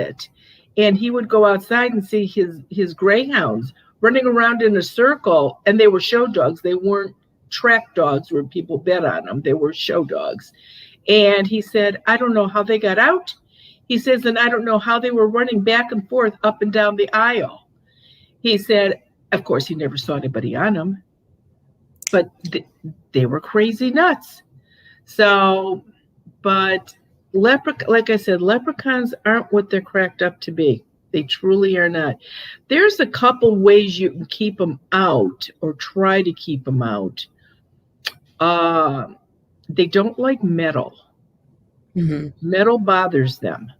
it. And he would go outside and see his greyhounds running around in a circle, and they were show dogs. They weren't track dogs where people bet on them. They were show dogs. And he said, I don't know how they got out. He says, and I don't know how they were running back and forth up and down the aisle. He said, of course, he never saw anybody on them, but they were crazy nuts. So, but like I said, leprechauns aren't what they're cracked up to be. They truly are not. There's a couple ways you can keep them out or try to keep them out. They don't like metal. Mm-hmm. Metal bothers them.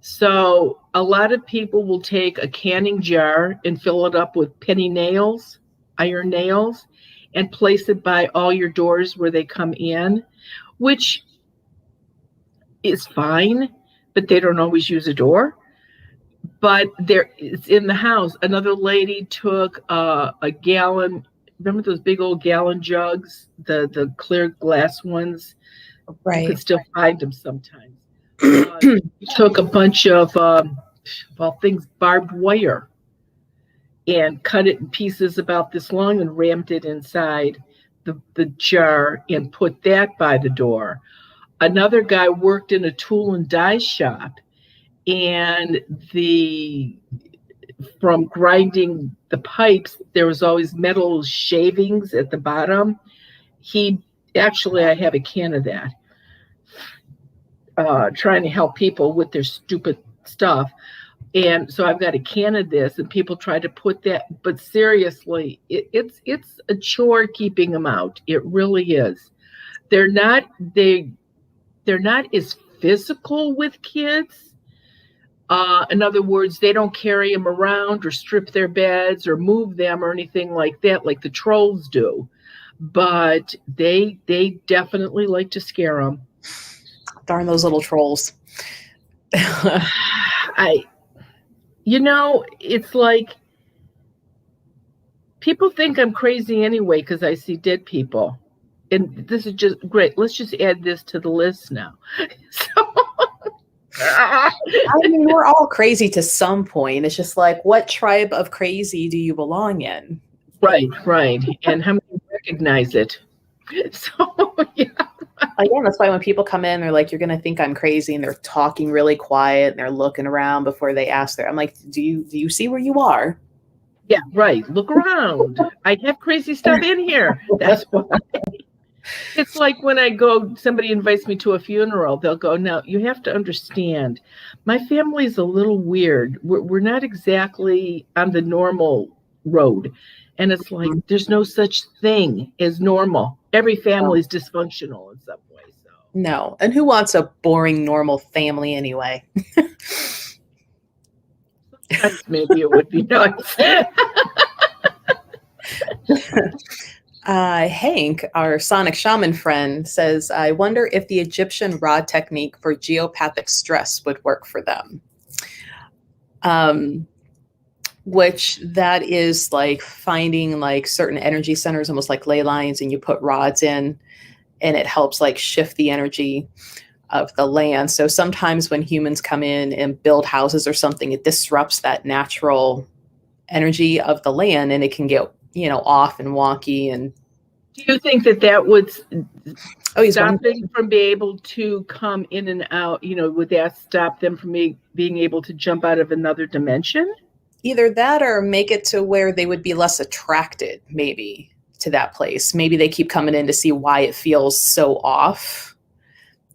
So a lot of people will take a canning jar and fill it up with penny nails, iron nails, and place it by all your doors where they come in, which is fine, but they don't always use a door. But it's in the house. Another lady took a gallon. Remember those big old gallon jugs, the clear glass ones? Right. You could still find them sometimes. Took a bunch of barbed wire and cut it in pieces about this long and rammed it inside the jar and put that by the door. Another guy worked in a tool and die shop, and from grinding the pipes, there was always metal shavings at the bottom. I have a can of that. Trying to help people with their stupid stuff. And so I've got a can of this, and people try to put that, but seriously, it's a chore keeping them out. It really is. They're not as physical with kids. In other words, they don't carry them around or strip their beds or move them or anything like that, like the trolls do. But they definitely like to scare them. Darn those little trolls. It's like people think I'm crazy anyway because I see dead people. And this is just great. Let's just add this to the list now. I mean, we're all crazy to some point. It's just like, what tribe of crazy do you belong in? Right. And how many recognize it? So, yeah. Again, that's why when people come in, they're like, you're going to think I'm crazy. And they're talking really quiet and they're looking around before they ask I'm like, do you see where you are? Yeah, right. Look around. I have crazy stuff in here. That's why. It's like when somebody invites me to a funeral, they'll go, now you have to understand, my family's a little weird. We're not exactly on the normal road. And it's like, there's no such thing as normal. Every family is dysfunctional in some way. So. No. And who wants a boring, normal family anyway? Maybe it would be nice. Hank, our sonic shaman friend, says, I wonder if the Egyptian rod technique for geopathic stress would work for them. Which that is like finding like certain energy centers, almost like ley lines, and you put rods in and it helps like shift the energy of the land. So sometimes when humans come in and build houses or something, it disrupts that natural energy of the land and it can get, off and wonky. And do you think that would stop them from being able to come in and out? Would that stop them from being able to jump out of another dimension? Either that or make it to where they would be less attracted maybe to that place. Maybe they keep coming in to see why it feels so off.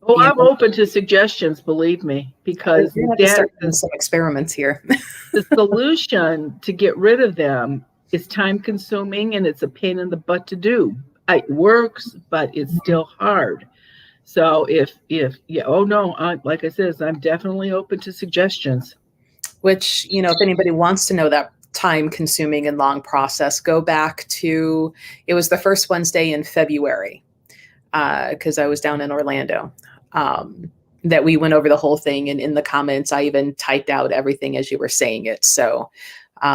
Oh, I'm open to suggestions, believe me, because some experiments here. The solution to get rid of them is time consuming and it's a pain in the butt to do. It works, but it's still hard. So like I said, I'm definitely open to suggestions. Which, if anybody wants to know that time-consuming and long process, go back to, it was the first Wednesday in February, because I was down in Orlando, that we went over the whole thing. And in the comments, I even typed out everything as you were saying it. So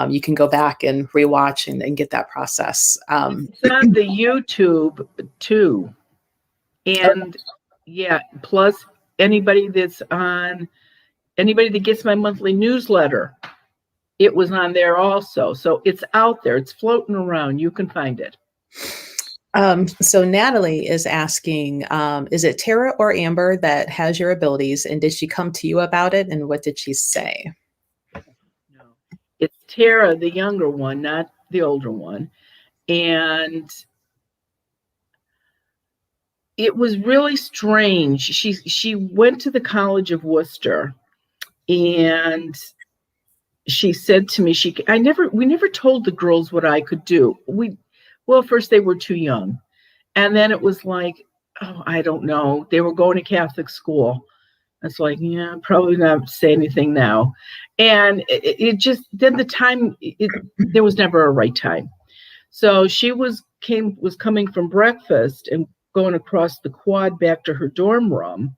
you can go back and rewatch and get that process. It's on the YouTube, too. And, plus anybody that's on Anybody that gets my monthly newsletter, it was on there also. So it's out there. It's floating around. You can find it. So Natalie is asking, is it Tara or Amber that has your abilities, and did she come to you about it, and what did she say? No. It's Tara, the younger one, not the older one. And it was really strange. She went to the College of Worcester, and she said to me, we never told the girls what I could do. First they were too young. And then it was like, oh, I don't know. They were going to Catholic school. It's like, yeah, probably not say anything now. And it just, then the time, there was never a right time. So she was coming from breakfast and going across the quad back to her dorm room.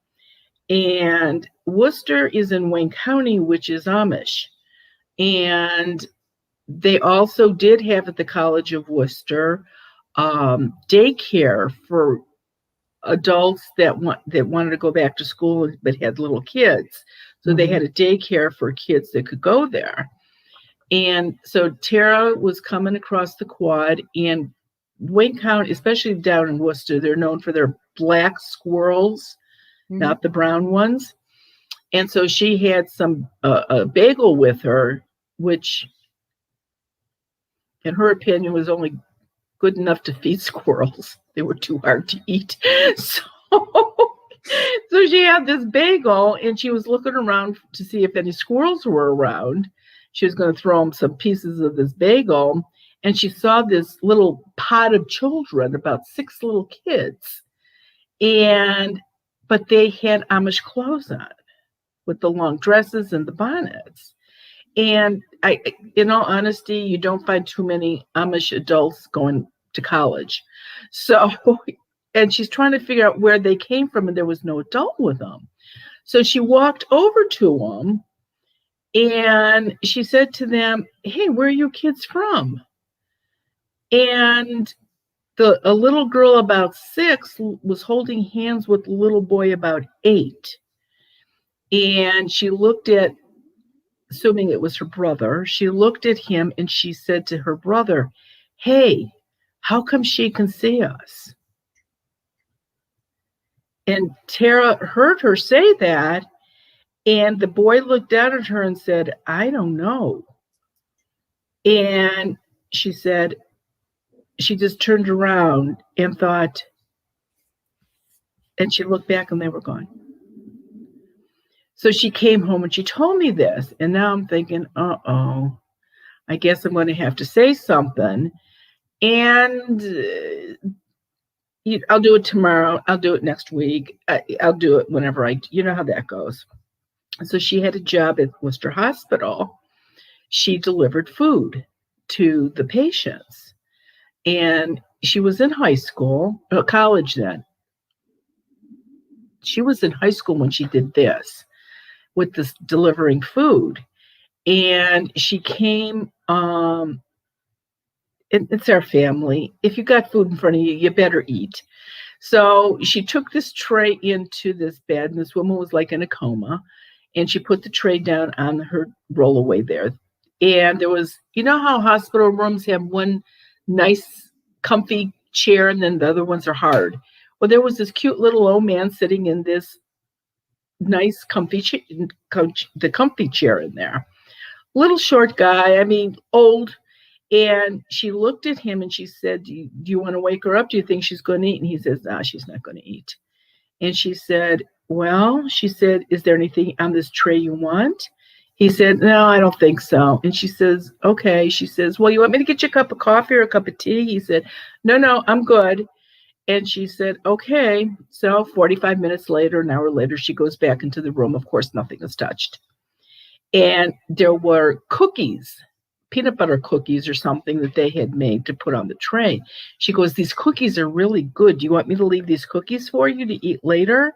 And Worcester is in Wayne County, which is Amish. And they also did have at the College of Worcester daycare for adults that wanted to go back to school but had little kids. So they had a daycare for kids that could go there. And so Tara was coming across the quad, and Wayne County, especially down in Worcester, they're known for their black squirrels, not the brown ones. And so she had a bagel with her, which in her opinion was only good enough to feed squirrels. They were too hard to eat. So she had this bagel, and she was looking around to see if any squirrels were around. She was going to throw them some pieces of this bagel, and she saw this little pod of children, about 6 little kids. But they had Amish clothes on with the long dresses and the bonnets. And in all honesty, you don't find too many Amish adults going to college. So, and she's trying to figure out where they came from, and there was no adult with them. So she walked over to them, and she said to them, "Hey, where are you kids from?" And a little girl about 6 was holding hands with a little boy about 8. And she looked at, assuming it was her brother, she looked at him and she said to her brother, "Hey, how come she can see us?" And Tara heard her say that, and the boy looked down at her and said, "I don't know." And she said, she just turned around and thought, and she looked back and they were gone. So she came home and she told me this, and now I'm thinking, uh-oh, I guess I'm going to have to say something. And I'll do it tomorrow. I'll do it next week. I'll do it whenever you know how that goes. So she had a job at Worcester Hospital. She delivered food to the patients. And she was in college then. She was in high school when she did this, with this delivering food. And she came, it's our family. If you got food in front of you, you better eat. So she took this tray into this bed, and this woman was like in a coma, and she put the tray down on her rollaway there. And there was, you know how hospital rooms have one nice, comfy chair, and then the other ones are hard. Well, there was this cute little old man sitting in this nice, comfy chair in there. Little short guy, I mean, old. And she looked at him and she said, do you want to wake her up? Do you think she's going to eat? And he says, "No, she's not going to eat." And she said, "Is there anything on this tray you want?" He said, "No, I don't think so." And she says, "Okay." She says, "Well, you want me to get you a cup of coffee or a cup of tea?" He said, No, I'm good." And she said, "Okay." So 45 minutes later, an hour later, she goes back into the room. Of course, nothing is touched. And there were cookies, peanut butter cookies or something that they had made to put on the tray. She goes, "These cookies are really good. Do you want me to leave these cookies for you to eat later?"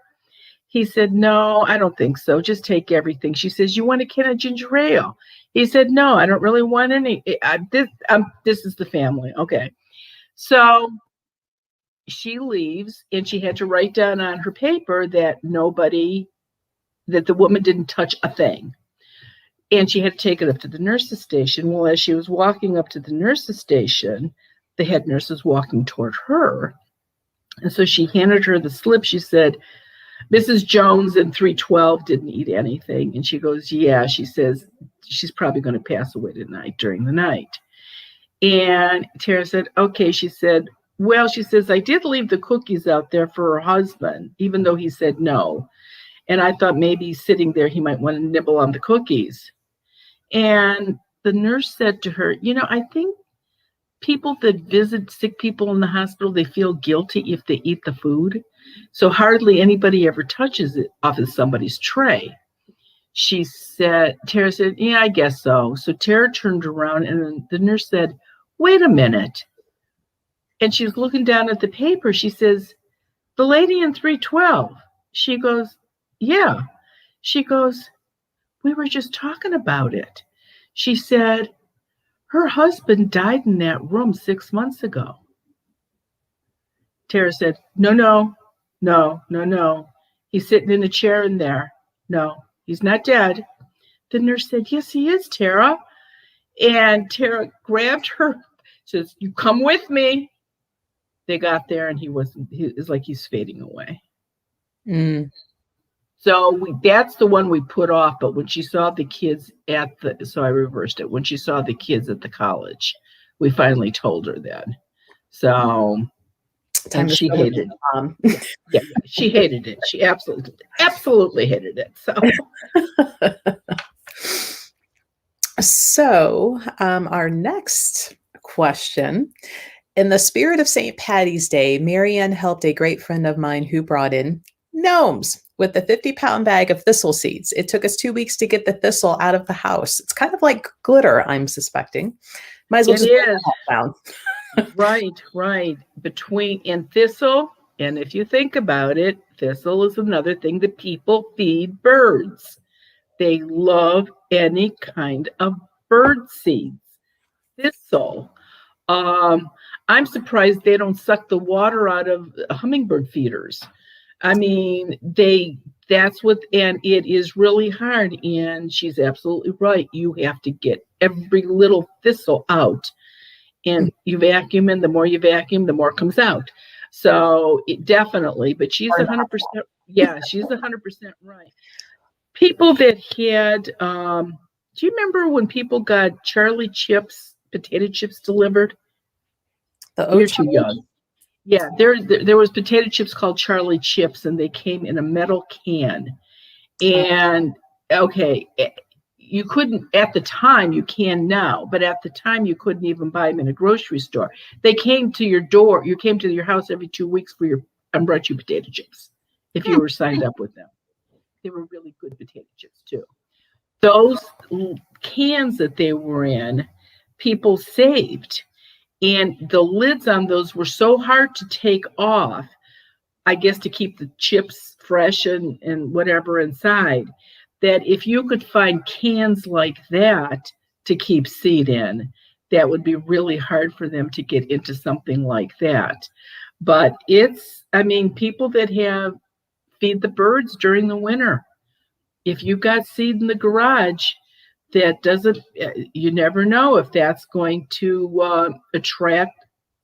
He said, "No, I don't think so. Just take everything." She says, "You want a can of ginger ale?" He said, "No, I don't really want any. This is the family." Okay. So she leaves, and she had to write down on her paper that nobody that the woman didn't touch a thing. And she had to take it up to the nurse's station. Well, as she was walking up to the nurse's station, the head nurse was walking toward her. And so she handed her the slip. She said, Mrs. Jones in 312 didn't eat anything. And she goes, yeah, she says, she's probably going to pass away tonight during the night. And Tara said, okay. She said, well, she says, I did leave the cookies out there for her husband, even though he said no. And I thought maybe sitting there, he might want to nibble on the cookies. And the nurse said to her, I think people that visit sick people in the hospital, they feel guilty if they eat the food. So hardly anybody ever touches it off of somebody's tray. Tara said, yeah, I guess so. So Tara turned around and the nurse said, wait a minute. And she was looking down at the paper. She says, the lady in 312. She goes, yeah. She goes, we were just talking about it. She said, her husband died in that room 6 months ago. Tara said, no. He's sitting in a chair in there. No, he's not dead. The nurse said, yes, he is, Tara. And Tara grabbed her, says, you come with me. They got there and he was like he's fading away. So that's the one we put off. But when she saw the kids so I reversed it. When she saw the kids at the college, we finally told her that. So and she hated it. Yeah, she hated it. She absolutely hated it. So our next question. In the spirit of St. Patty's Day, Marianne helped a great friend of mine who brought in gnomes with a 50-pound bag of thistle seeds. It took us 2 weeks to get the thistle out of the house. It's kind of like glitter, I'm suspecting. Might as well just put it down. Right. And thistle, and if you think about it, thistle is another thing that people feed birds. They love any kind of bird seeds. Thistle. I'm surprised they don't suck the water out of hummingbird feeders. I mean, that's what, and it is really hard. And she's absolutely right. You have to get every little thistle out. And you vacuum, and the more you vacuum, the more comes out. So definitely, but she's 100%. Yeah, she's 100% right. People that had, do you remember when people got Charlie chips, potato chips delivered? You're too young. Yeah, there was potato chips called Charlie chips, and they came in a metal can. And okay, you couldn't at the time, you can now, but at the time you couldn't even buy them in a grocery store. They came to your door. You came to your house every 2 weeks and brought you potato chips if you were signed up with them. They were really good potato chips too. Those cans that they were in, people saved. And the lids on those were so hard to take off, I guess to keep the chips fresh and whatever inside, that if you could find cans like that to keep seed in, that would be really hard for them to get into something like that. But people that feed the birds during the winter. If you've got seed in the garage, you never know if that's going to attract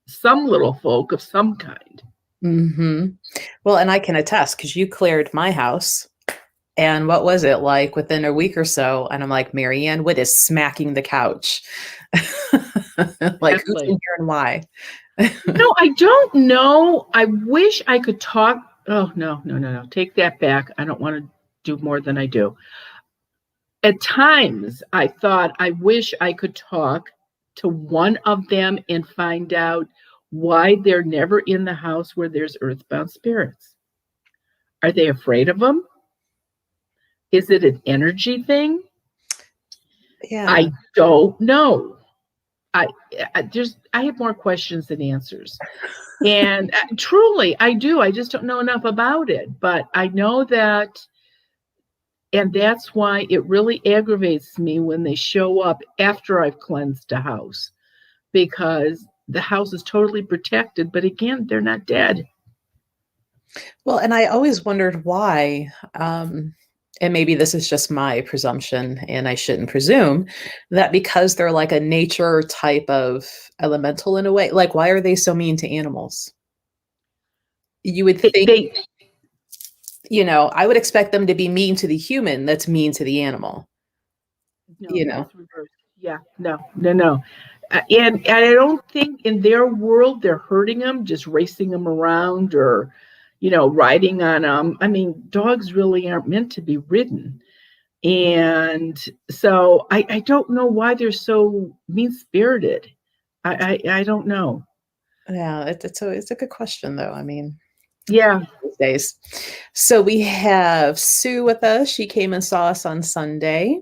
some little folk of some kind. Mm-hmm. Well, and I can attest because you cleared my house. And what was it like within a week or so? And I'm like, Marianne, what is smacking the couch? Like, who's in here and why? No, I don't know. I wish I could talk. Oh, no. Take that back. I don't want to do more than I do. At times, I thought, I wish I could talk to one of them and find out why they're never in the house where there's earthbound spirits. Are they afraid of them? Is it an energy thing? Yeah. I don't know. I have more questions than answers. And truly, I do. I just don't know enough about it. But I know that, and that's why it really aggravates me when they show up after I've cleansed a house, because the house is totally protected. But again, they're not dead. Well, and I always wondered why. and maybe this is just my presumption and I shouldn't presume, that because they're like a nature type of elemental in a way, like why are they so mean to animals? You would think, They I would expect them to be mean to the human that's mean to the animal, no, you know. it's reversed. Yeah, no, no, no. And I don't think in their world they're hurting them, just racing them around or, riding on them. I mean, dogs really aren't meant to be ridden. And so I don't know why they're so mean spirited. I don't know. Yeah, it's a good question though. I mean, Yeah. these days. So we have Sue with us. She came and saw us on Sunday.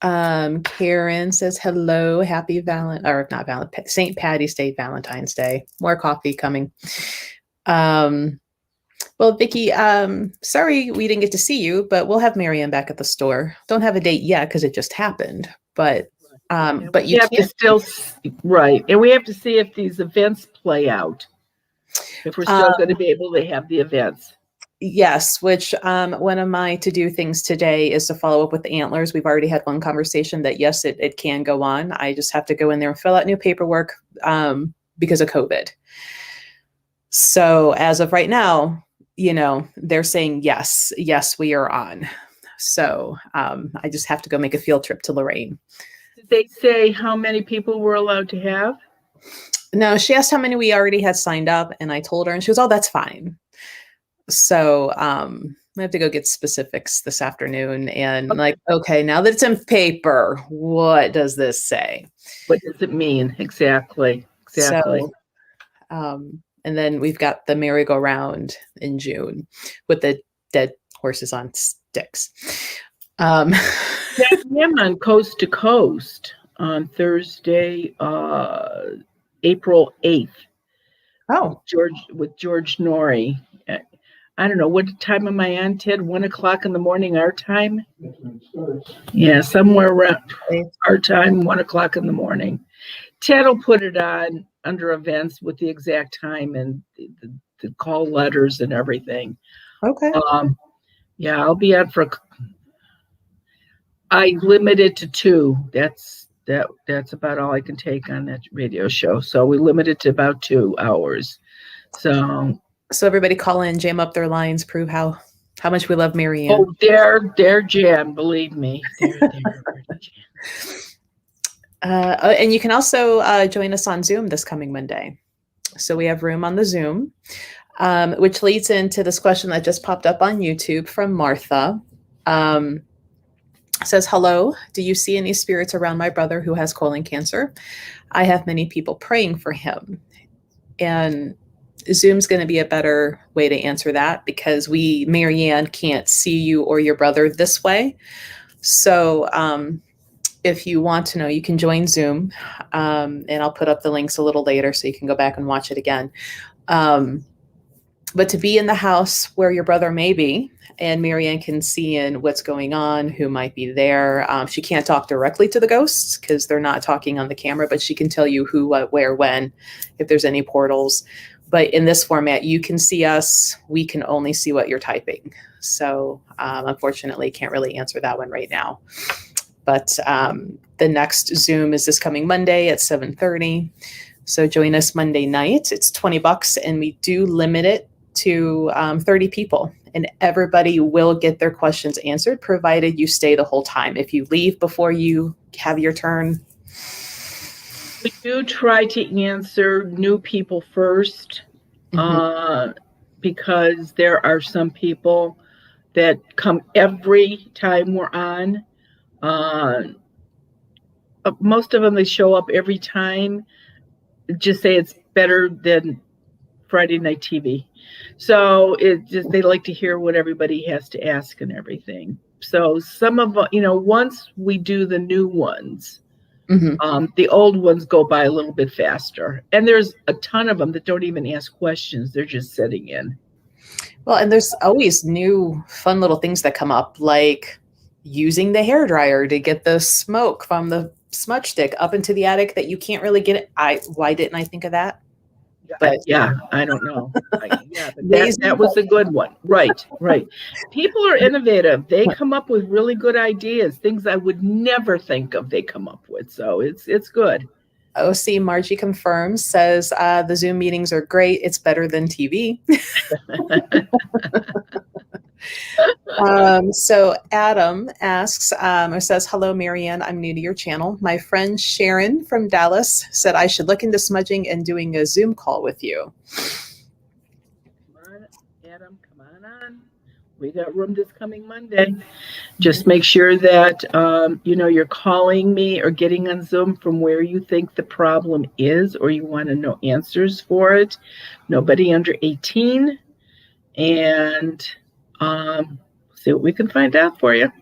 Karen says hello, happy or not St. Patty's Day, Valentine's Day. More coffee coming. Well, Vicki, sorry we didn't get to see you, but we'll have Marianne back at the store. Don't have a date yet because it just happened, but you have to still right, and we have to see if these events play out. If we're still going to be able to have the events. Yes, which one of my to-do things today is to follow up with the antlers. We've already had one conversation that yes, it can go on. I just have to go in there and fill out new paperwork because of COVID. So as of right now, they're saying yes, we are on. So I just have to go make a field trip to Lorraine. Did they say how many people we're allowed to have? No, she asked how many we already had signed up, and I told her, and she goes, "Oh, that's fine." So I have to go get specifics this afternoon, and like, okay, now that it's in paper, what does this say? What does it mean exactly? So, and then we've got the merry-go-round in June with the dead horses on sticks. Yeah, I'm on Coast to Coast on Thursday, April 8th. Oh, with George Norrie. I don't know, what time am I on, Ted? 1:00 in the morning, our time? Yeah, somewhere around our time, 1:00 in the morning. Ted will put it on under events with the exact time and the call letters and everything. Okay. Yeah, I'll be on I limit it to 2. That's about all I can take on that radio show. So we limit it to about 2 hours. So everybody call in, jam up their lines, prove how much we love Marianne. Oh, they're jam, believe me. They're jam. And you can also join us on Zoom this coming Monday. So we have room on the Zoom, which leads into this question that just popped up on YouTube from Martha. Says, hello, do you see any spirits around my brother who has colon cancer? I have many people praying for him. And Zoom's going to be a better way to answer that because Marianne, can't see you or your brother this way. So if you want to know, you can join Zoom, and I'll put up the links a little later so you can go back and watch it again. But to be in the house where your brother may be, and Marianne can see in what's going on, who might be there. She can't talk directly to the ghosts because they're not talking on the camera, but she can tell you who, what, where, when, if there's any portals. But in this format, you can see us. We can only see what you're typing. So unfortunately, can't really answer that one right now. But the next Zoom is this coming Monday at 7:30. So join us Monday night. It's $20, and we do limit it to 30 people. And everybody will get their questions answered, provided you stay the whole time. If you leave before you have your turn. We do try to answer new people first, because there are some people that come every time we're on. Most of them, they show up every time. Just say it's better than Friday night TV. So they like to hear what everybody has to ask and everything. So some of once we do the new ones, the old ones go by a little bit faster. And there's a ton of them that don't even ask questions. They're just sitting in. Well, and there's always new fun little things that come up, like using the hairdryer to get the smoke from the smudge stick up into the attic that you can't really get it. Why didn't I think of that? But yeah, I don't know. Yeah, but that was a good one. Right. People are innovative. They come up with really good ideas, things I would never think of they come up with. So it's good. OC Margie confirms, says the Zoom meetings are great. It's better than TV. So Adam asks or says, hello, Marianne. I'm new to your channel. My friend Sharon from Dallas said I should look into smudging and doing a Zoom call with you. Come on, Adam, come on. We got room this coming Monday. Just make sure that, you're calling me or getting on Zoom from where you think the problem is, or you want to know answers for it. Nobody under 18. And see what we can find out for you.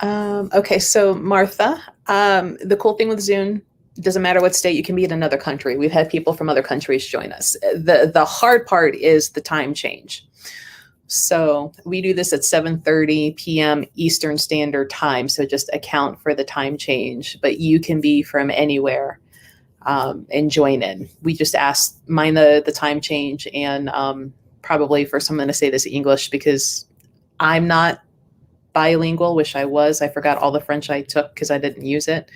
Okay, so Martha, the cool thing with Zoom, it doesn't matter what state, you can be in another country. We've had people from other countries join us. The hard part is the time change. So we do this at 7:30 p.m. Eastern Standard Time. So just account for the time change, but you can be from anywhere and join in. We just mind the time change, and probably for someone to say this in English, because I'm not bilingual. Wish I was. I forgot all the French I took because I didn't use it.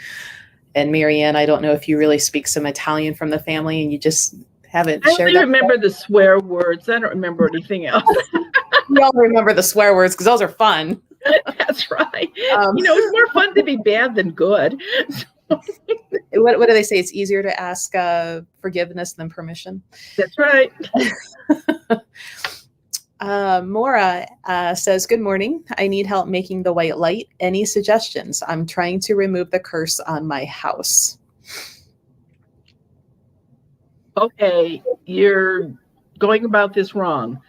And Marianne, I don't know if you really speak some Italian from the family and you just haven't shared that. I remember the swear words. I don't remember anything else. We all remember the swear words because those are fun. That's right. It's more fun to be bad than good. What do they say? It's easier to ask forgiveness than permission. That's right. Maura says, good morning. I need help making the white light. Any suggestions? I'm trying to remove the curse on my house. Okay, you're going about this wrong.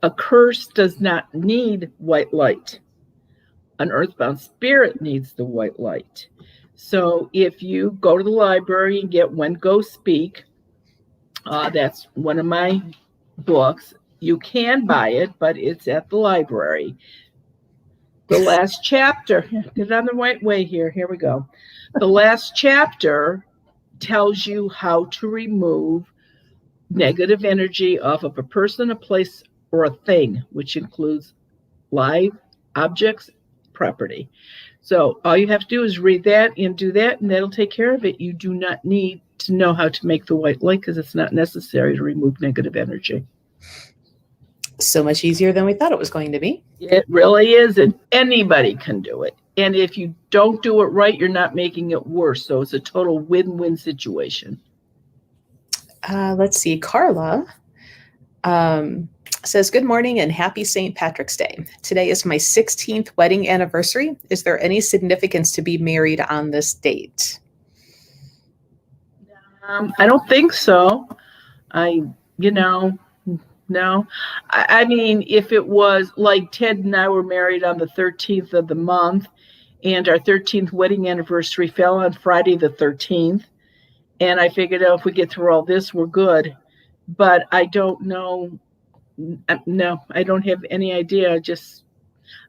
A curse does not need white light. An earthbound spirit needs the white light. So if you go to the library and get When Ghosts Speak, that's one of my books. You can buy it, but it's at the library. The last chapter, get on the right way here. Here we go. The last chapter tells you how to remove negative energy off of a person, a place, or a thing, which includes live objects, property. So all you have to do is read that and do that, and that'll take care of it. You do not need to know how to make the white light because it's not necessary to remove negative energy. So much easier than we thought it was going to be. It really is, and anybody can do it. And if you don't do it right, you're not making it worse. So it's a total win-win situation. Let's see. Carla says, good morning and happy St. Patrick's Day. Today is my 16th wedding anniversary. Is there any significance to be married on this date? I don't think so. No. I mean, if it was like Ted and I were married on the 13th of the month, and our 13th wedding anniversary fell on Friday the 13th, and I figured out if we get through all this, we're good. But I don't know. No, I don't have any idea.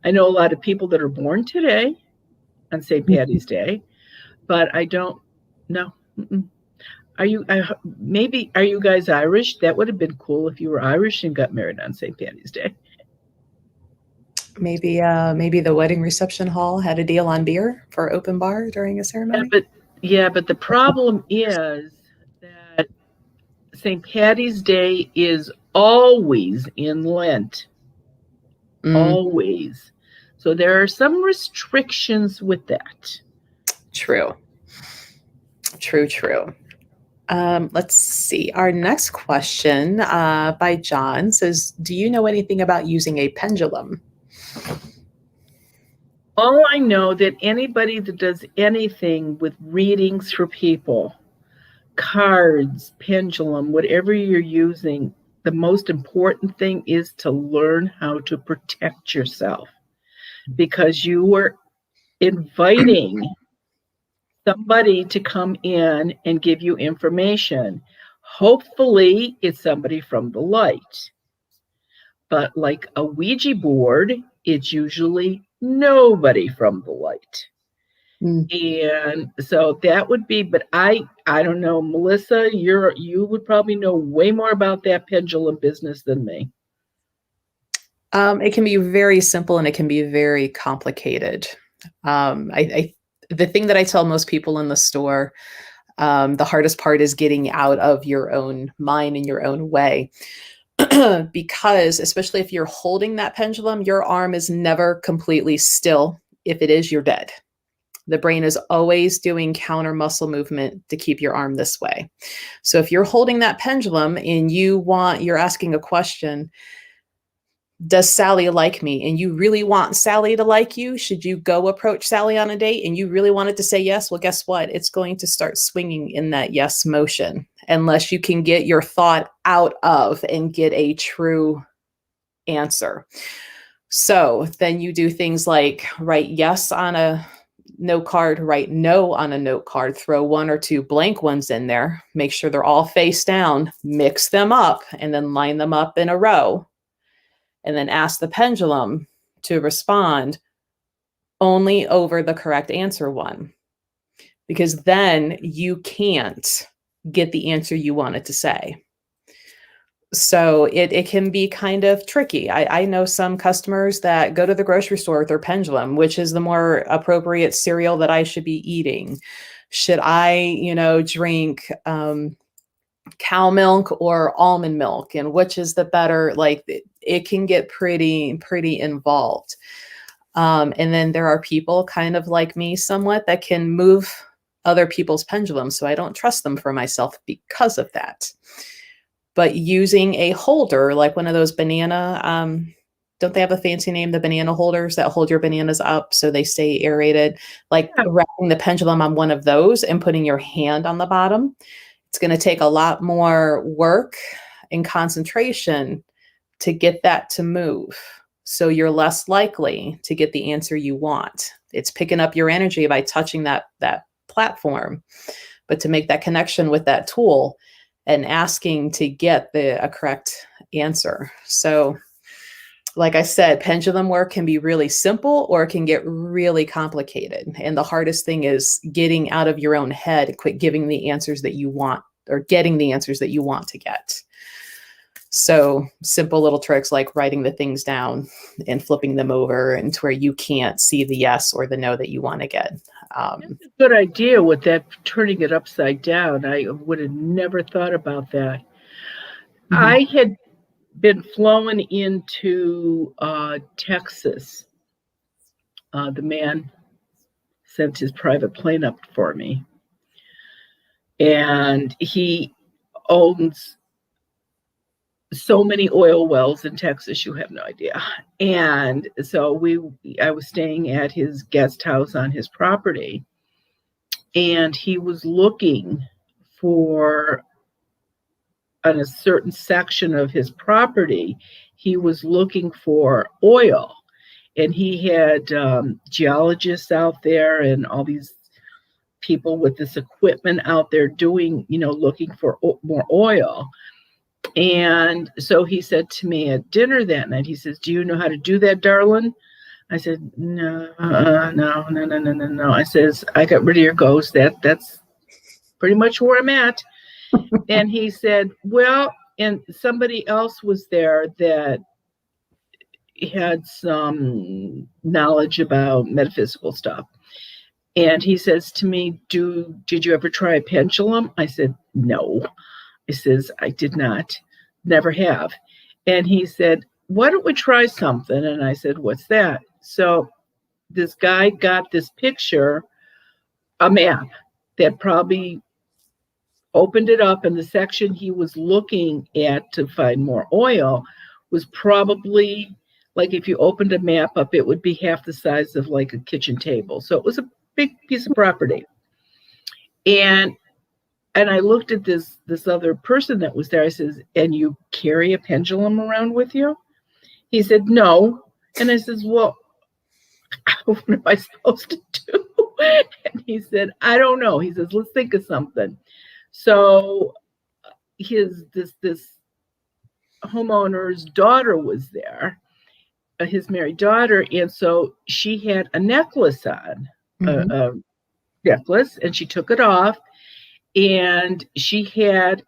I know a lot of people that are born today on St. Patty's Day, but I don't know. Are you guys Irish? That would have been cool if you were Irish and got married on St. Patty's Day. Maybe the wedding reception hall had a deal on beer for open bar during a ceremony. But the problem is that St. Patty's Day is always in Lent. Always. So there are some restrictions with that. True. Let's see. Our next question by John says, do you know anything about using a pendulum? All I know that anybody that does anything with readings for people, cards, pendulum, whatever you're using, the most important thing is to learn how to protect yourself, because you are inviting somebody to come in and give you information. Hopefully it's somebody from the light. But like a Ouija board, it's usually nobody from the light. Mm. And so that would be, but I don't know, Melissa, you would probably know way more about that pendulum business than me. It can be very simple and it can be very complicated. The thing that I tell most people in the store, the hardest part is getting out of your own mind and your own way. Because especially if you're holding that pendulum, your arm is never completely still. If it is, you're dead. The brain is always doing counter muscle movement to keep your arm this way. So if you're holding that pendulum and you're asking a question, does Sally like me? And you really want Sally to like you? Should you go approach Sally on a date and you really wanted to say yes? Well, guess what? It's going to start swinging in that yes motion unless you can get your thought out of and get a true answer. So then you do things like write yes on a note card, write no on a note card, throw one or two blank ones in there, make sure they're all face down, mix them up, and then line them up in a row. And then ask the pendulum to respond only over the correct answer one, because then you can't get the answer you wanted to say. So it can be kind of tricky. I know some customers that go to the grocery store with their pendulum, which is the more appropriate cereal that I should be eating. Should I, drink cow milk or almond milk, and which is the better? Like it can get pretty involved. And then there are people kind of like me somewhat that can move other people's pendulums. So I don't trust them for myself because of that. But using a holder, like one of those banana, don't they have a fancy name? The banana holders that hold your bananas up so they stay aerated, like wrapping the pendulum on one of those and putting your hand on the bottom. It's going to take a lot more work and concentration to get that to move. So you're less likely to get the answer you want. It's picking up your energy by touching that platform. But to make that connection with that tool and asking to get a correct answer. So like I said, pendulum work can be really simple or it can get really complicated. And the hardest thing is getting out of your own head, quit giving the answers that you want or getting the answers that you want to get. So simple little tricks like writing the things down and flipping them over and to where you can't see the yes or the no that you want to get. That's a good idea with that, turning it upside down. I would have never thought about that. Mm-hmm. I had been flown into Texas. The man sent his private plane up for me. And he owns so many oil wells in Texas, you have no idea. And so I was staying at his guest house on his property, and he was looking for, on a certain section of his property, he was looking for oil. And he had geologists out there and all these people with this equipment out there doing, looking for more oil. And so he said to me at dinner that night, he says, "Do you know how to do that, darling?" I said, no. I says, "I got rid of your ghost. That's pretty much where I'm at." And he said, "Well," and somebody else was there that had some knowledge about metaphysical stuff. And he says to me, did you ever try a pendulum? I said, no. He says, I did not, never have. And he said, why don't we try something? And I said, what's that? So this guy got this picture, a map that probably opened it up, and the section he was looking at to find more oil was probably like if you opened a map up, it would be half the size of like a kitchen table. So it was a big piece of property. And I looked at this other person that was there. I says, and you carry a pendulum around with you? He said, no. And I says, well, what am I supposed to do? And he said, I don't know. He says, let's think of something. So this homeowner's daughter was there, his married daughter, and so she had a necklace on, mm-hmm. necklace, and she took it off, and she had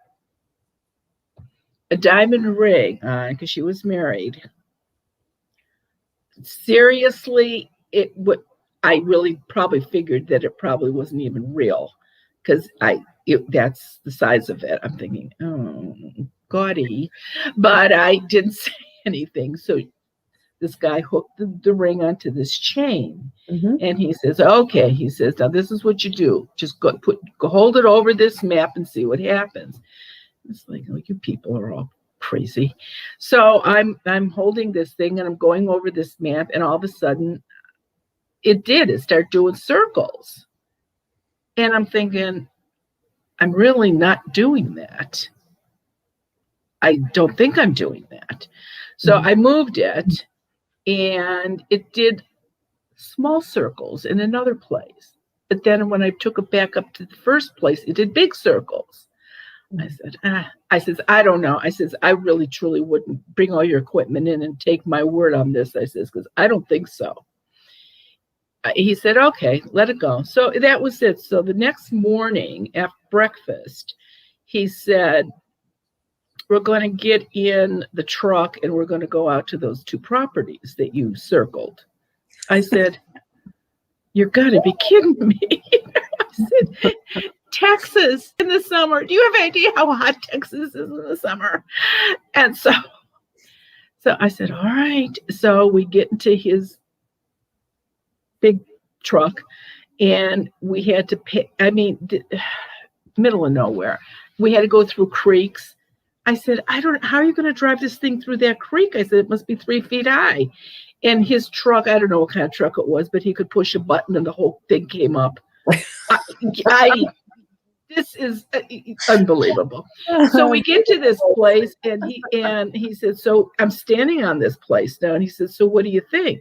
a diamond ring on because she was married. Seriously, I really probably figured that it probably wasn't even real because that's the size of it. I'm thinking, oh, gaudy, but I didn't say anything. So this guy hooked the ring onto this chain, and he says, "Okay," he says, "now this is what you do. Just go hold it over this map and see what happens." It's like, oh, you people are all crazy. So I'm holding this thing and I'm going over this map, and all of a sudden it started doing circles. And I'm thinking, I'm really not doing that. I don't think I'm doing that. So I moved it, and it did small circles in another place. But then when I took it back up to the first place, it did big circles. I said, I don't know. I says, I really truly wouldn't bring all your equipment in and take my word on this. I says, because I don't think so. He said, okay, let it go. So that was it. So the next morning after breakfast, he said, we're going to get in the truck and we're going to go out to those 2 properties that you circled. I said, you're got to be kidding me. I said, Texas in the summer. Do you have any idea how hot Texas is in the summer? And so I said, all right. So we get into his big truck, and we had to pay, middle of nowhere. We had to go through creeks. I said, how are you going to drive this thing through that creek? I said, it must be 3 feet high. And his truck, I don't know what kind of truck it was, but he could push a button and the whole thing came up. This is unbelievable. So we get to this place, and he said, so I'm standing on this place now. And he said, so what do you think?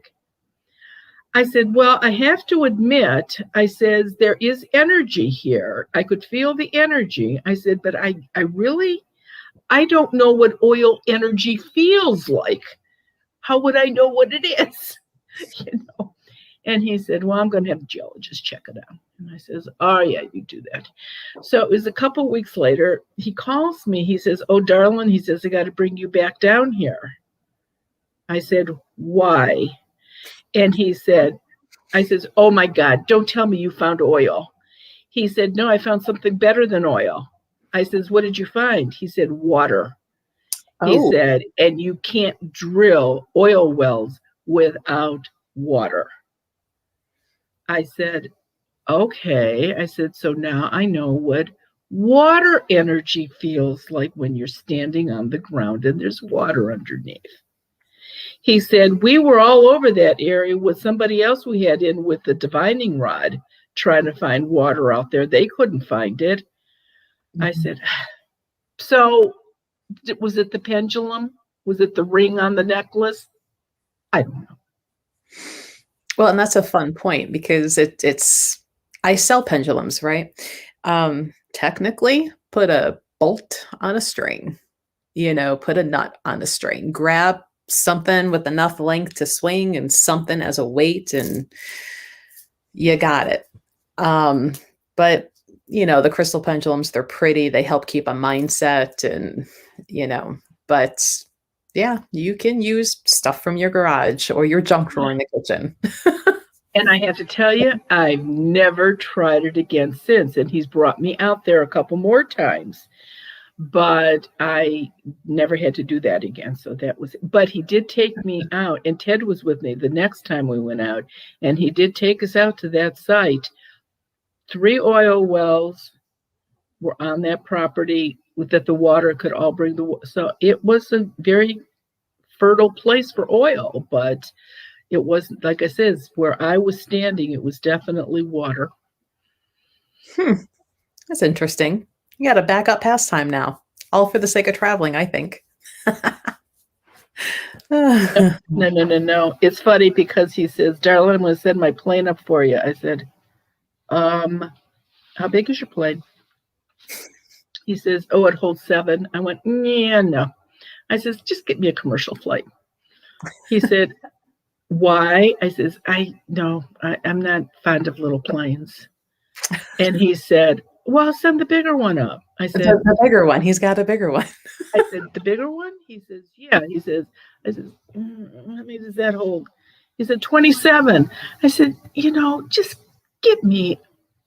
I said, well, I have to admit, I says, there is energy here. I could feel the energy. I said, but I don't know what oil energy feels like. How would I know what it is? And he said, well, I'm going to have a geologist check it out. And I says, oh, yeah, you do that. So it was a couple of weeks later. He calls me. He says, oh, darling, he says, I got to bring you back down here. I said, why? And he said, I says, oh, my God, don't tell me you found oil. He said, no, I found something better than oil. I says, what did you find? He said, water. He said, and you can't drill oil wells without water. I said, okay. I said, so now I know what water energy feels like when you're standing on the ground and there's water underneath. He said, we were all over that area with somebody else we had in with the divining rod trying to find water out there. They couldn't find it. I said, so was it the pendulum? Was it the ring on the necklace? I don't know. Well, and that's a fun point because it's I sell pendulums, right? Technically, put a bolt on a string, put a nut on a string, grab something with enough length to swing and something as a weight, and you got it. But the crystal pendulums, they're pretty. They help keep a mindset and, but yeah, you can use stuff from your garage or your junk drawer in the kitchen. And I have to tell you, I've never tried it again since. And he's brought me out there a couple more times, but I never had to do that again. So that was, but he did take me out, and Ted was with me the next time we went out, and he did take us out to that site. 3 oil wells were on that property that the water could all bring so it was a very fertile place for oil, but it wasn't, like I said, where I was standing, it was definitely water. That's interesting. You got a backup pastime now, all for the sake of traveling, I think. No. It's funny because he says, darling, I'm going to send my plane up for you. I said, how big is your plane? He says, oh, it holds 7. I went, yeah, no. I says, just get me a commercial flight. He said, why? I says, I'm not fond of little planes. And he said, well, send the bigger one up. I said, the bigger one. He's got a bigger one. I said, the bigger one? He says, yeah. He says, I said, how many does that hold? He said, 27. I said, just give me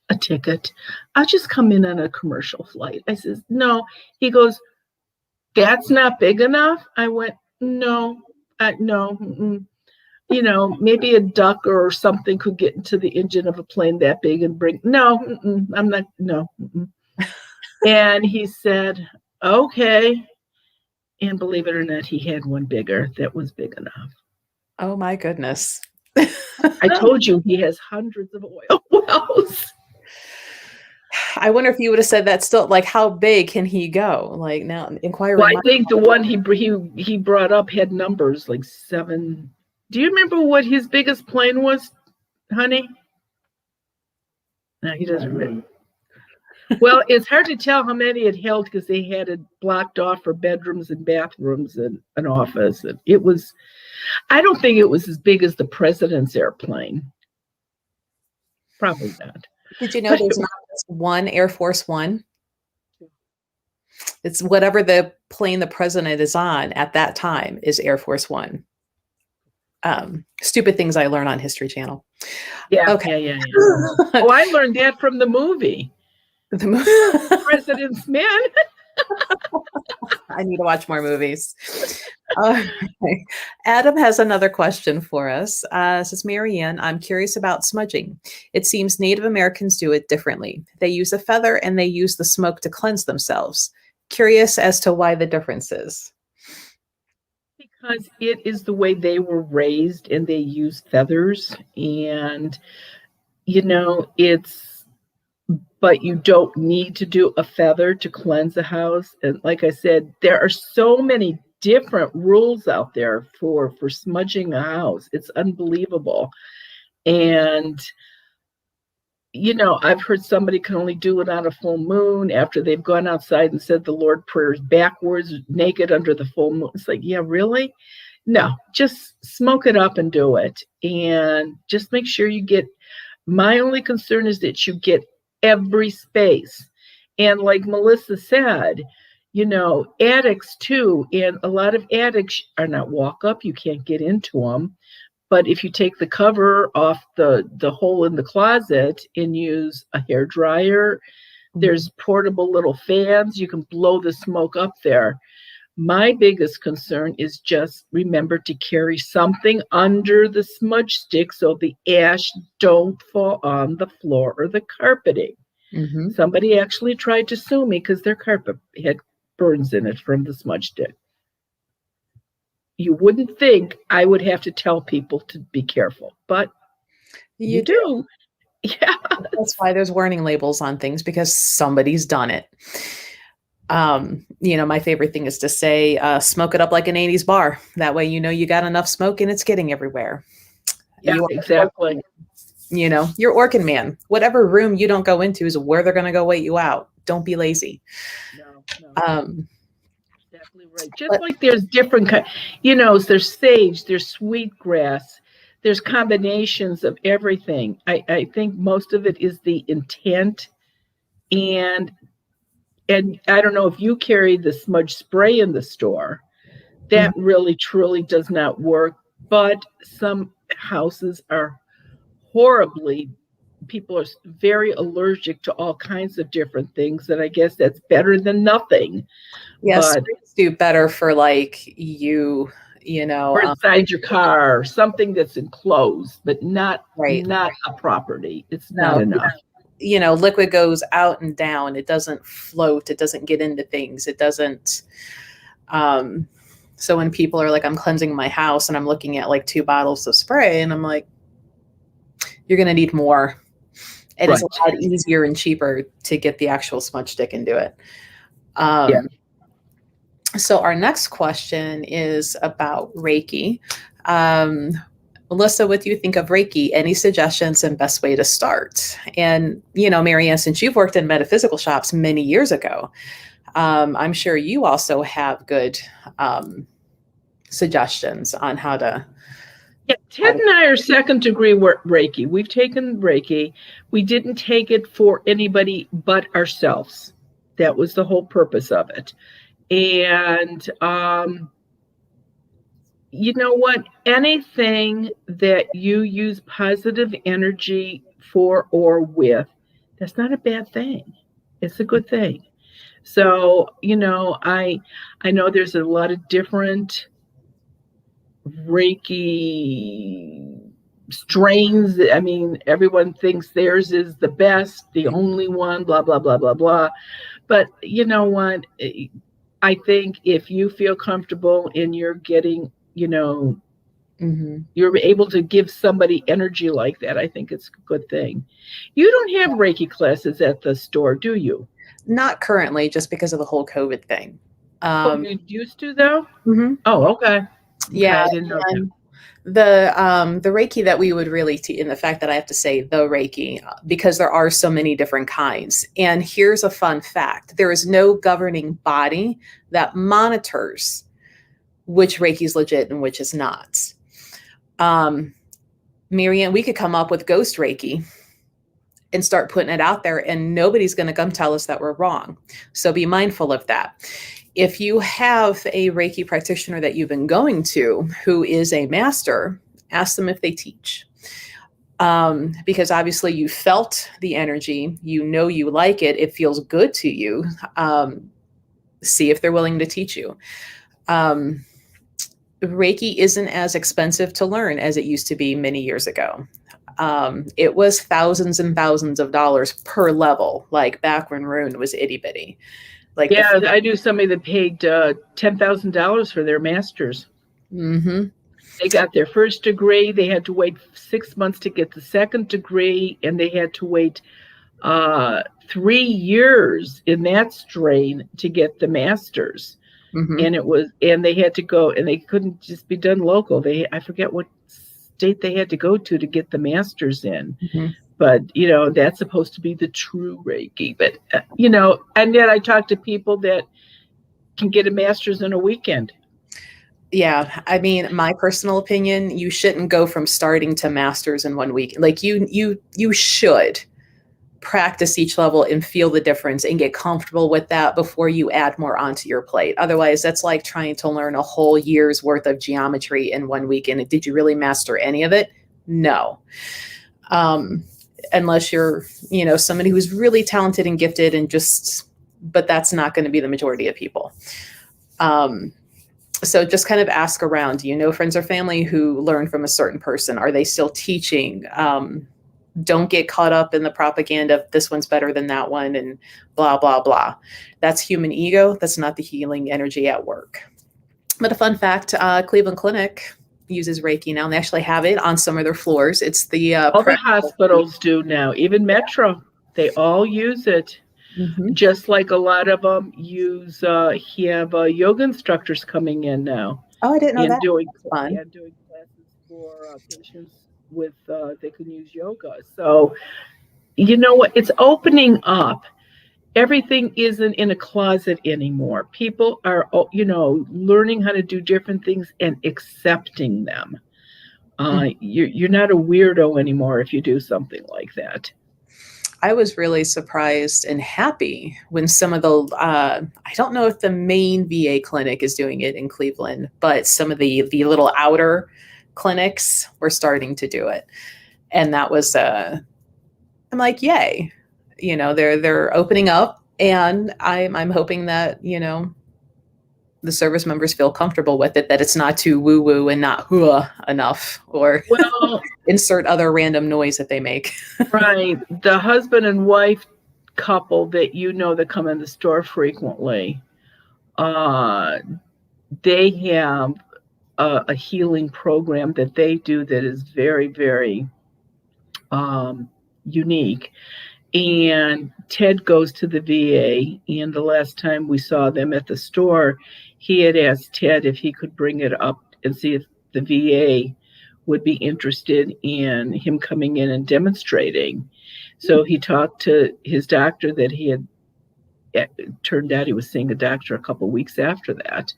a ticket. I'll just come in on a commercial flight. I says, no. He goes, that's not big enough? I went, no, no. Mm-mm. Maybe a duck or something could get into the engine of a plane that big and bring, no, I'm not, no. And he said, okay. And believe it or not, he had one bigger that was big enough. Oh my goodness. I told you he has hundreds of oil wells. I wonder if you would have said that still, like, how big can he go? Like, now inquiring. Well, I think the one he brought up had numbers like 7. Do you remember what his biggest plane was, honey? No, he doesn't remember. Well, it's hard to tell how many it held because they had it blocked off for bedrooms and bathrooms and an office. And it was, I don't think it was as big as the president's airplane. Probably not. Did you know there's not just one Air Force One? It's whatever the plane the president is on at that time is Air Force One. Stupid things I learn on History Channel. Yeah. Okay. Yeah. Oh, I learned that from the movie. President's Man. I need to watch more movies. Okay. Adam has another question for us. Says, Marianne, I'm curious about smudging. It seems Native Americans do it differently. They use a feather and they use the smoke to cleanse themselves. Curious as to why the difference is. Because it is the way they were raised and they use feathers. And, but you don't need to do a feather to cleanse a house. And like I said, there are so many different rules out there for smudging a house. It's unbelievable. And, I've heard somebody can only do it on a full moon after they've gone outside and said the Lord prayers backwards, naked under the full moon. It's like, yeah, really? No, just smoke it up and do it. And just make sure my only concern is that you get every space. And like Melissa said, attics too, and a lot of attics are not walk up, you can't get into them. But if you take the cover off the hole in the closet and use a hair dryer, there's portable little fans, you can blow the smoke up there. My biggest concern is just remember to carry something under the smudge stick so the ash don't fall on the floor or the carpeting. Mm-hmm. Somebody actually tried to sue me because their carpet had burns in it from the smudge stick. You wouldn't think I would have to tell people to be careful, but you do. Yeah. That's why there's warning labels on things, because somebody's done it. My favorite thing is to say, smoke it up like an 80s bar. That way, you got enough smoke and it's getting everywhere. Yeah, exactly. You're Orkin man. Whatever room you don't go into is where they're going to go wait you out. Don't be lazy. No. Exactly right. Just like there's different there's sage, there's sweetgrass, there's combinations of everything. I think most of it is the intent. And I don't know if you carry the smudge spray in the store. That really, truly does not work. But some houses are people are very allergic to all kinds of different things. And I guess that's better than nothing. Yes, do better for like or inside your car, something that's enclosed, but not a property. It's not enough. Liquid goes out and down. It doesn't float. It doesn't get into things. It doesn't. So when people are like, I'm cleansing my house and I'm looking at like 2 bottles of spray and I'm like, you're going to need more. And it's a lot easier and cheaper to get the actual smudge stick and do it. So our next question is about Reiki. Melissa, what do you think of Reiki? Any suggestions and best way to start? And, Marianne, since you've worked in metaphysical shops many years ago, I'm sure you also have good suggestions on how to. Yeah, Ted and I are second degree Reiki. We've taken Reiki. We didn't take it for anybody but ourselves. That was the whole purpose of it. And you know what? Anything that you use positive energy for or with, that's not a bad thing. It's a good thing. So, I know there's a lot of different Reiki strains. I mean, everyone thinks theirs is the best, the only one, blah, blah, blah, blah, blah. But you know what? I think if you feel comfortable and you're getting, you're able to give somebody energy like that, I think it's a good thing. You don't have Reiki classes at the store, do you? Not currently, just because of the whole COVID thing. You used to, though? Mhm. Oh, okay. Yeah, I didn't know that. the Reiki that we would really teach, and the fact that I have to say the Reiki, because there are so many different kinds. And here's a fun fact: there is no governing body that monitors which Reiki is legit and which is not. Marianne, we could come up with ghost Reiki and start putting it out there, and nobody's going to come tell us that we're wrong. So be mindful of that. If you have a Reiki practitioner that you've been going to who is a master, ask them if they teach. Because obviously you felt the energy, you like it, it feels good to you. See if they're willing to teach you. Reiki isn't as expensive to learn as it used to be many years ago. It was thousands and thousands of dollars per level, like back when Rune was itty bitty. Like yeah, I knew somebody that paid $10,000 for their master's. Mm-hmm. They got their first degree. They had to wait 6 months to get the second degree, and they had to wait 3 years in that strain to get the master's. Mm-hmm. And they had to go, and they couldn't just be done local. I forget what state they had to go to get the master's in. Mm-hmm. But, that's supposed to be the true Reiki. But, and yet I talk to people that can get a master's in a weekend. Yeah, I mean, my personal opinion, you shouldn't go from starting to masters in 1 week. Like you should practice each level and feel the difference and get comfortable with that before you add more onto your plate. Otherwise, that's like trying to learn a whole year's worth of geometry in 1 week. And did you really master any of it? No. Unless you're, somebody who's really talented and gifted but that's not going to be the majority of people. So just kind of ask around. Do you know friends or family who learned from a certain person? Are they still teaching? Don't get caught up in the propaganda of this one's better than that one and blah, blah, blah. That's human ego. That's not the healing energy at work. But a fun fact, Cleveland Clinic uses Reiki now, and they actually have it on some of their floors. It's the all the hospitals do now, even Metro. They all use it. Mm-hmm. Just like a lot of them use, have yoga instructors coming in now. Oh, I didn't know that. Doing classes for patients with, they can use yoga. So, you know what? It's opening up. Everything isn't in a closet anymore. People are, learning how to do different things and accepting them. You're not a weirdo anymore if you do something like that. I was really surprised and happy when some of the, I don't know if the main VA clinic is doing it in Cleveland, but some of the little outer clinics were starting to do it. And that was, I'm like, yay, they're opening up, and I'm hoping that, the service members feel comfortable with it, that it's not too woo woo and not enough, or insert other random noise that they make. Right. The husband and wife couple that that come in the store frequently, they have a healing program that they do that is very, very unique. And Ted goes to the VA, and the last time we saw them at the store, he had asked Ted if he could bring it up and see if the VA would be interested in him coming in and demonstrating. So he talked to his doctor that it turned out he was seeing a doctor a couple of weeks after that.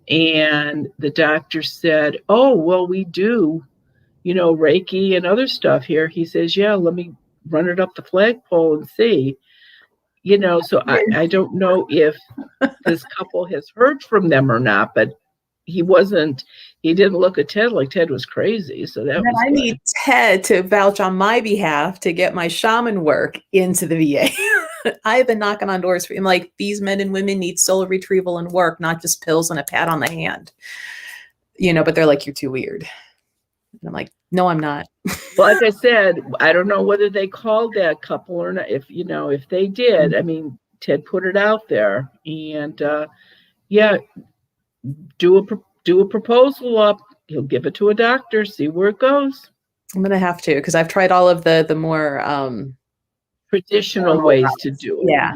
And the doctor said, oh, well, we do Reiki and other stuff here. He says, yeah, let me run it up the flagpole and see. So I don't know if this couple has heard from them or not, but he didn't look at Ted like Ted was crazy. So that was I good. need Ted to vouch on my behalf to get my shaman work into the VA. I've been knocking on doors for him. Like, these men and women need soul retrieval and work, not just pills and a pat on the hand. But they're like, you're too weird. And I'm like, no, I'm not. Well, like I said, I don't know whether they called that couple or not. If they did, I mean, Ted put it out there, and yeah, do a proposal up. He'll give it to a doctor, see where it goes. I'm gonna have to, because I've tried all of the more traditional ways to do it. Yeah.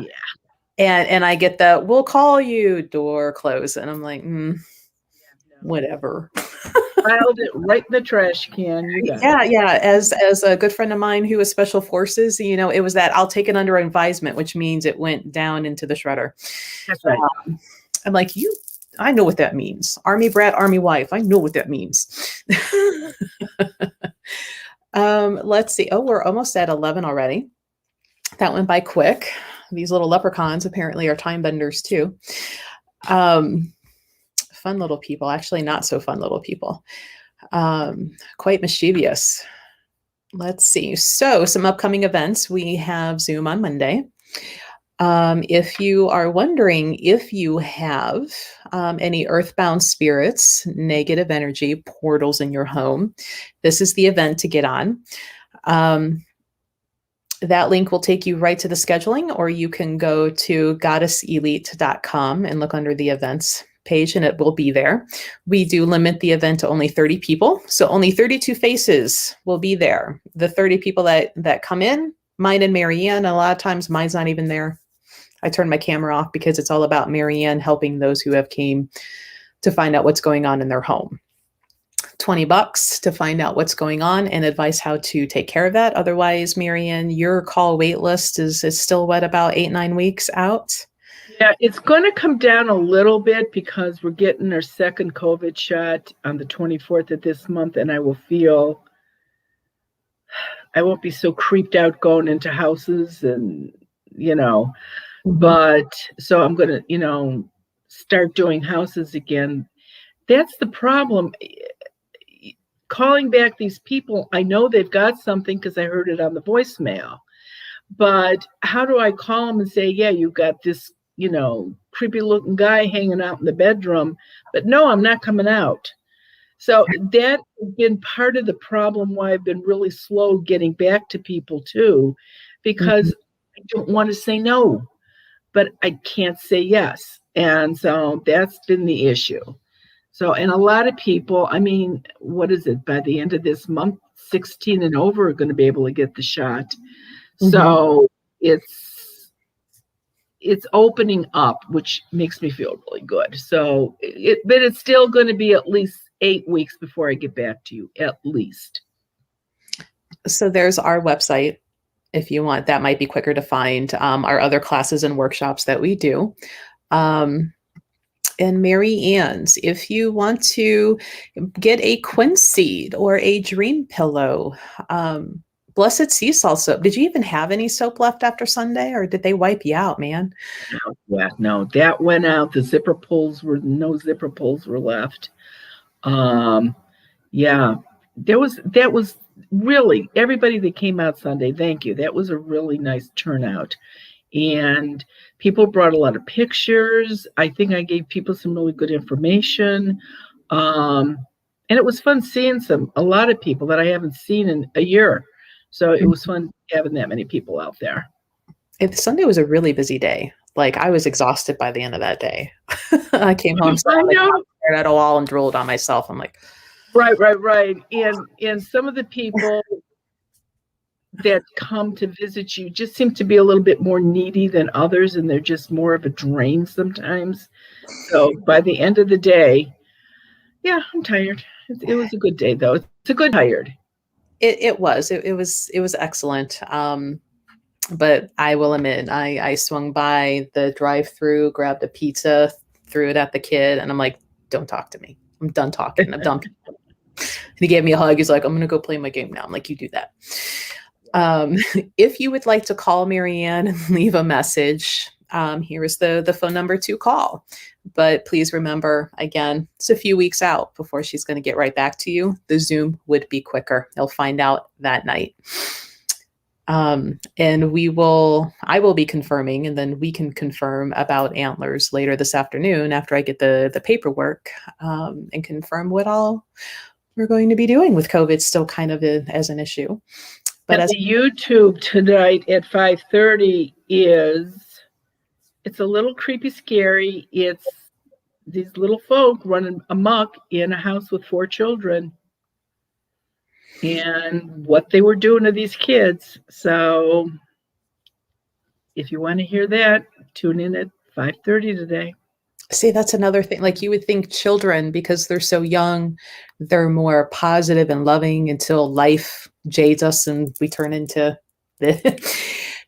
And I get the we'll call you door close, and I'm like, whatever. Filed it right in the trash can. You got it. Yeah. As a good friend of mine who was special forces, it was that I'll take it under advisement, which means it went down into the shredder. That's right. I'm like, I know what that means. Army brat, Army wife. I know what that means. Let's see. Oh, we're almost at 11 already. That went by quick. These little leprechauns apparently are time benders too. Fun little people. Actually, not so fun little people. Quite mischievous. Let's see. So some upcoming events. We have Zoom on Monday. If you are wondering if you have any earthbound spirits, negative energy, portals in your home, this is the event to get on. That link will take you right to the scheduling, or you can go to goddesselite.com and look under the events page, and it will be there. We do limit the event to only 30 people. So only 32 faces will be there. The 30 people that come in, mine and Marianne, a lot of times mine's not even there. I turn my camera off because it's all about Marianne helping those who have came to find out what's going on in their home. $20 to find out what's going on and advice how to take care of that. Otherwise, Marianne, your call wait list is still about 8-9 weeks out. Yeah, it's going to come down a little bit because we're getting our second COVID shot on the 24th of this month, and I won't be so creeped out going into houses and, but so I'm going to, start doing houses again. That's the problem. Calling back these people, I know they've got something because I heard it on the voicemail, but how do I call them and say, yeah, you've got this, creepy looking guy hanging out in the bedroom, but no, I'm not coming out. So that has been part of the problem why I've been really slow getting back to people too, because I don't want to say no, but I can't say yes. And so that's been the issue. So, and a lot of people, I mean, what is it? By the end of this month, 16 and over are going to be able to get the shot. So it's opening up, which makes me feel really good. So, but it's still going to be at least 8 weeks before I get back to you, at least. So there's our website. If you want, that might be quicker to find our other classes and workshops that we do. And Mary Ann's, if you want to get a quince seed or a dream pillow, Blessed Sea Salt soap. Did you even have any soap left after Sunday, or did they wipe you out, man? No, that went out. No zipper pulls were left. Yeah, that was really everybody that came out Sunday. Thank you. That was a really nice turnout. And people brought a lot of pictures. I think I gave people some really good information. And it was fun seeing a lot of people that I haven't seen in a year. So it was fun having that many people out there. Sunday was a really busy day. Like, I was exhausted by the end of that day. I came home, stared at a wall and drooled on myself. I'm like, right. And some of the people that come to visit you just seem to be a little bit more needy than others, and they're just more of a drain sometimes. So by the end of the day, yeah, I'm tired. It was a good day, though. It's a good tired. It was excellent. But I will admit, I swung by the drive-through, grabbed a pizza, threw it at the kid, and I'm like, don't talk to me. I'm done talking. I'm done. He gave me a hug. He's like, I'm going to go play my game now. I'm like, you do that. If you would like to call Marianne and leave a message, here is the phone number to call. But please remember, again, it's a few weeks out before she's going to get right back to you. The Zoom would be quicker. They'll find out that night. And I will be confirming, and then we can confirm about antlers later this afternoon after I get the paperwork, and confirm what all we're going to be doing with COVID still kind of as an issue. But as the YouTube tonight at 5:30 it's a little creepy, scary. It's these little folk running amok in a house with 4 children and what they were doing to these kids. So if you want to hear that, tune in at 5:30 today. See, that's another thing. Like, you would think children, because they're so young, they're more positive and loving until life jades us and we turn into that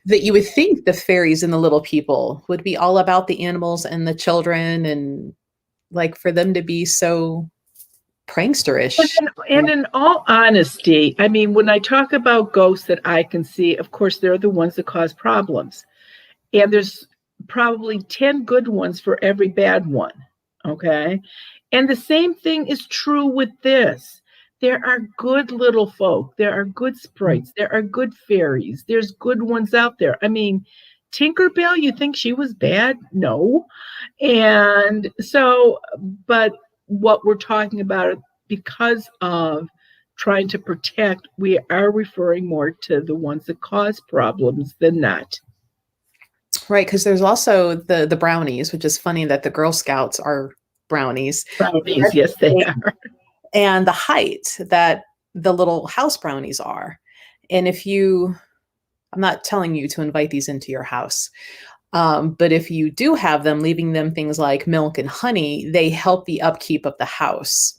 you would think the fairies and the little people would be all about the animals and the children, and like for them to be so pranksterish. And in all honesty, I mean, when I talk about ghosts that I can see, of course, they're the ones that cause problems. And there's probably 10 good ones for every bad one. Okay. And the same thing is true with this. There are good little folk. There are good sprites. There are good fairies. There's good ones out there. I mean, Tinkerbell, you think she was bad? No. And so, but what we're talking about, because of trying to protect, we are referring more to the ones that cause problems than not. Right, because there's also the brownies, which is funny that the Girl Scouts are brownies. Brownies, yes, they are. And the height that the little house brownies are. And I'm not telling you to invite these into your house, but if you do have them, leaving them things like milk and honey, they help the upkeep of the house.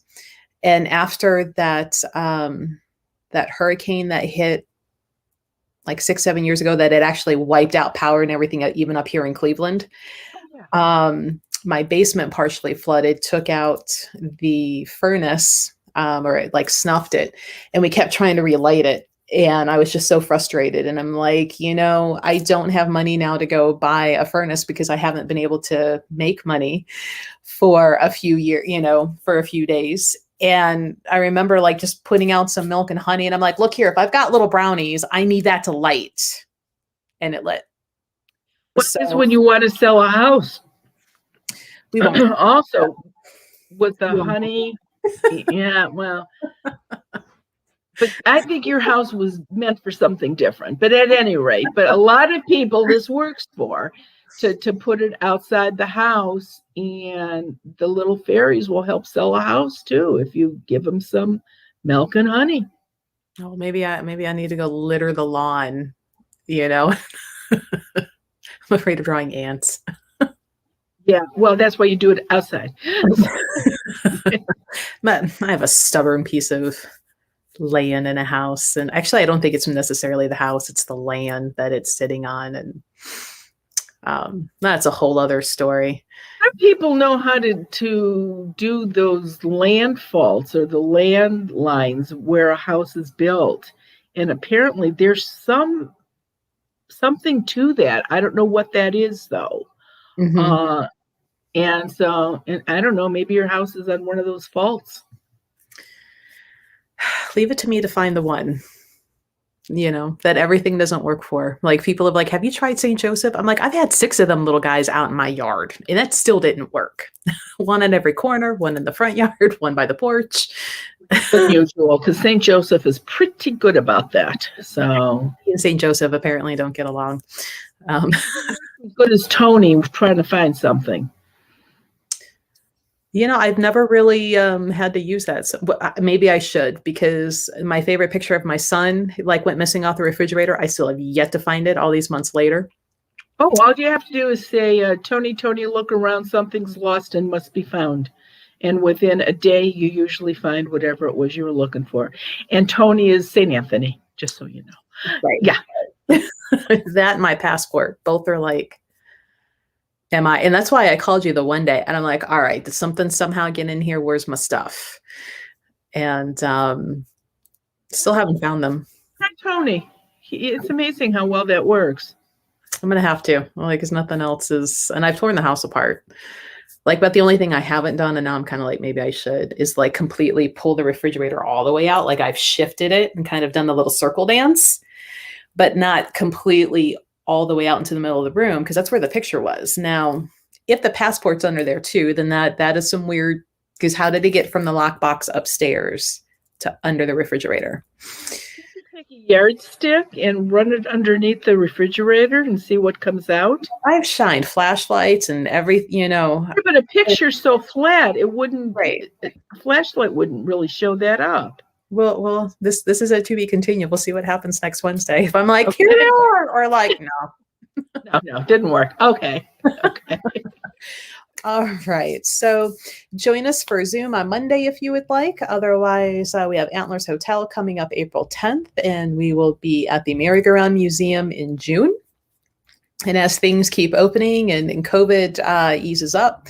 And after that, that hurricane that hit like 6-7 years ago, that it actually wiped out power and everything, even up here in Cleveland. My basement partially flooded, took out the furnace, or it like snuffed it, and we kept trying to relight it. And I was just so frustrated. And I'm like, I don't have money now to go buy a furnace because I haven't been able to make money for a few years, for a few days. And I remember like just putting out some milk and honey, and I'm like, look here, if I've got little brownies, I need that to light. And it lit. What is when you want to sell a house? We won't. Also, with the honey, yeah, well, but I think your house was meant for something different. But at any rate, but a lot of people this works for, to put it outside the house, and the little fairies will help sell a house too if you give them some milk and honey. Oh, maybe I need to go litter the lawn. I'm afraid of drawing ants. Yeah, well, that's why you do it outside. But I have a stubborn piece of land in a house, and actually I don't think it's necessarily the house, it's the land that it's sitting on, and that's a whole other story. Some people know how to do those land faults or the land lines where a house is built, and apparently there's something to that. I don't know what that is though. Mm-hmm. And I don't know, maybe your house is on one of those faults. Leave it to me to find the one, that everything doesn't work for. Like, people have like, have you tried St. Joseph? I'm like, I've had 6 of them little guys out in my yard, and that still didn't work. One in every corner, one in the front yard, one by the porch. Unusual, because St. Joseph is pretty good about that. So he and St. Joseph apparently don't get along. As good as Tony trying to find something. I've never really had to use that. So maybe I should, because my favorite picture of my son like went missing off the refrigerator. I still have yet to find it all these months later. Oh, all you have to do is say, Tony, look around. Something's lost and must be found. And within a day, you usually find whatever it was you were looking for. And Tony is St. Anthony, just so you know. Right. Yeah. That and my passport. Both are like, am I? And that's why I called you the one day. And I'm like, all right, did something somehow get in here? Where's my stuff? and still haven't found them. Hi, Tony. It's amazing how well that works. I'm gonna have to, like, because nothing else is, and I've torn the house apart. Like, but the only thing I haven't done, and now I'm kind of like, maybe I should, is like completely pull the refrigerator all the way out. Like, I've shifted it and kind of done the little circle dance, but not completely all the way out into the middle of the room, because that's where the picture was. Now, if the passport's under there too, then that is some weird, because how did it get from the lockbox upstairs to under the refrigerator? Take a yardstick and run it underneath the refrigerator and see what comes out. I've shined flashlights and everything, But a picture's so flat, it wouldn't. Right. A flashlight wouldn't really show that up. Well, this is a to be continued. We'll see what happens next Wednesday. If I'm like, okay, here they are, or like, no. No, didn't work. Okay. All right. So join us for Zoom on Monday if you would like. Otherwise, we have Antlers Hotel coming up April 10th, and we will be at the Merry-Go-Round Museum in June. And as things keep opening and COVID eases up,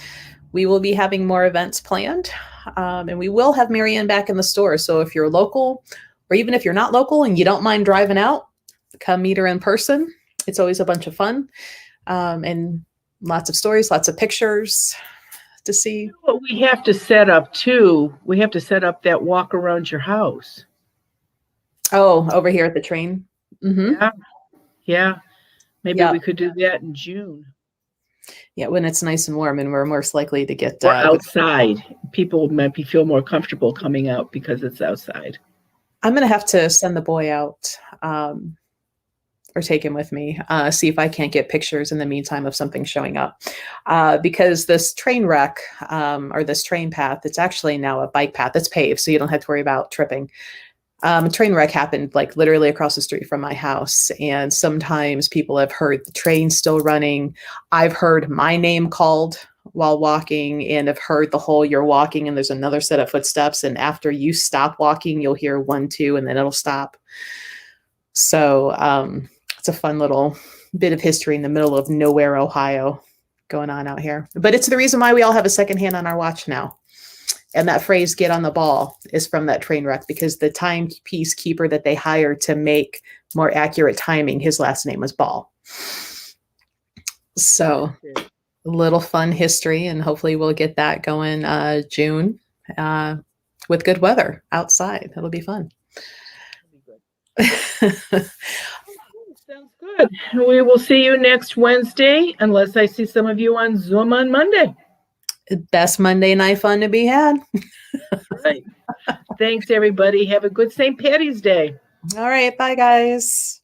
we will be having more events planned. And we will have Marianne back in the store. So if you're local, or even if you're not local and you don't mind driving out, come meet her in person. It's always a bunch of fun. And lots of stories, lots of pictures to see. What we have to set up too, we have to set up that walk around your house. Oh, over here at the train. Mm-hmm. Yeah. Maybe we could do that in June. Yeah, when it's nice and warm, and we're most likely to get outside. People might feel more comfortable coming out because it's outside. I'm going to have to send the boy out or take him with me, see if I can't get pictures in the meantime of something showing up. Because this train wreck or this train path, it's actually now a bike path. It's paved, so you don't have to worry about tripping. A train wreck happened like literally across the street from my house. And sometimes people have heard the train still running. I've heard my name called while walking, and have heard the whole you're walking and there's another set of footsteps. And after you stop walking, you'll hear 1, 2, and then it'll stop. So it's a fun little bit of history in the middle of nowhere, Ohio, going on out here. But it's the reason why we all have a second hand on our watch now. And that phrase, get on the ball, is from that train wreck, because the timepiece keeper that they hired to make more accurate timing, his last name was Ball. So a little fun history, and hopefully we'll get that going June with good weather outside. It'll be fun. Sounds good. We will see you next Wednesday, unless I see some of you on Zoom on Monday. Best Monday night fun to be had. Right. Thanks, everybody. Have a good St. Patty's Day. All right. Bye, guys.